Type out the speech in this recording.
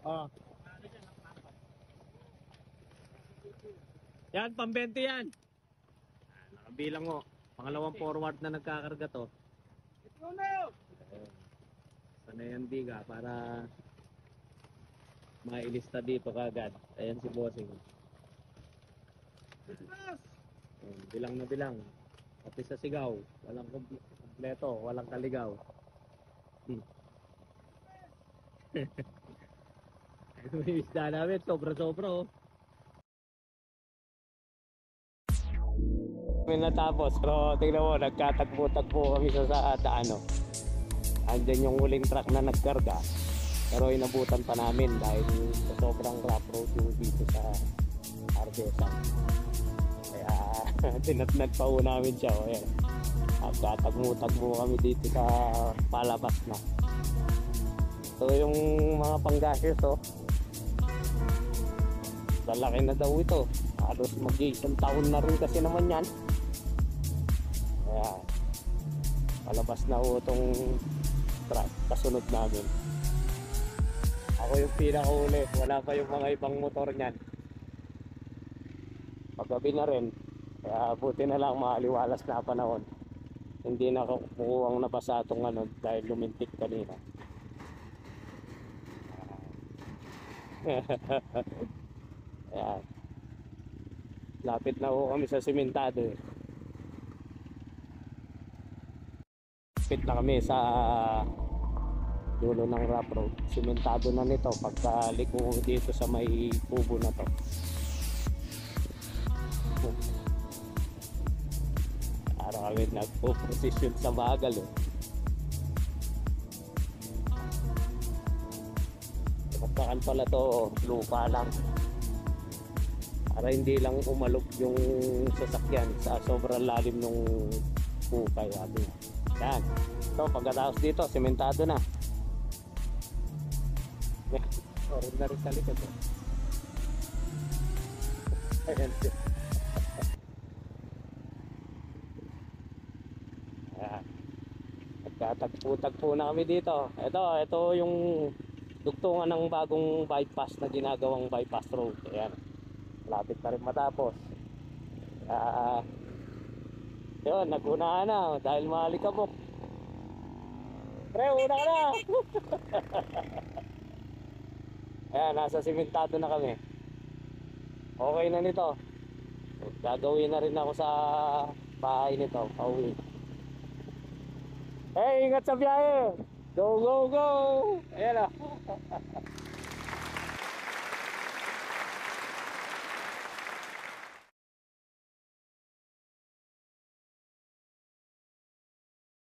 Oh. Yan, pambente yan. Nakabilang mo. Pangalawang forward na nagkakarga to. Sana yan diga para mailista dito kagad. Ayan si Bossing. Bilang na bilang. Pati sa sigaw. Walang kompleto. Walang kaligaw. May isda namin. Sobra-sobra oh. May natapos. Pero tingnan mo. Nagkatagpo-tagpo kami sa ano. Andyan yung huling truck na nagkarga. Pero inabutan pa namin dahil sobrang rough road yung dito sa Arbesa. Kaya tinatnat pa po namin siya. Nagkatagpo-tagpo kami dito sa palabas na. So yung mga panggashes oh. Lalaki na daw ito. Halos mag-isang taon na rin kasi naman yan. Kaya palabas na ho itong truck kasunod namin. Ako yung pinakauli. Wala pa yung mga ibang motor niyan. Paggabi na rin. Kaya buti na lang maaliwalas na panahon. Hindi na kukuhang nabasa itong ano dahil lumintik kanina. Ayan. Lapit na ho kami sa simentado eh. Lapit na kami sa dulo ng rough road. Simentado na nito pagka liko dito sa may kubo na to. Para kami nagpo-position sa bagal eh. Kapagkaan pala to lupa lang. Para hindi lang umalog yung sasakyan sa sobrang lalim ng hukay. Yan. So pagkatapos dito, sementado na. Rin na rin sa likod. Ayan siya. Ayan. Nagkatagpo-tagpo na kami dito. Ito yung dugtungan ng bagong bypass na ginagawang bypass road. Ayan. Lapit na rin matapos. Yun, nag-unahan na dahil malikabok. Pre, una ka na! Ayan, nasa simentado na kami. Okay na nito. Gagawin na rin ako sa bahay nito. Pauwi. Hey, ingat sa biyahe! Go, go, go! Ayan ah.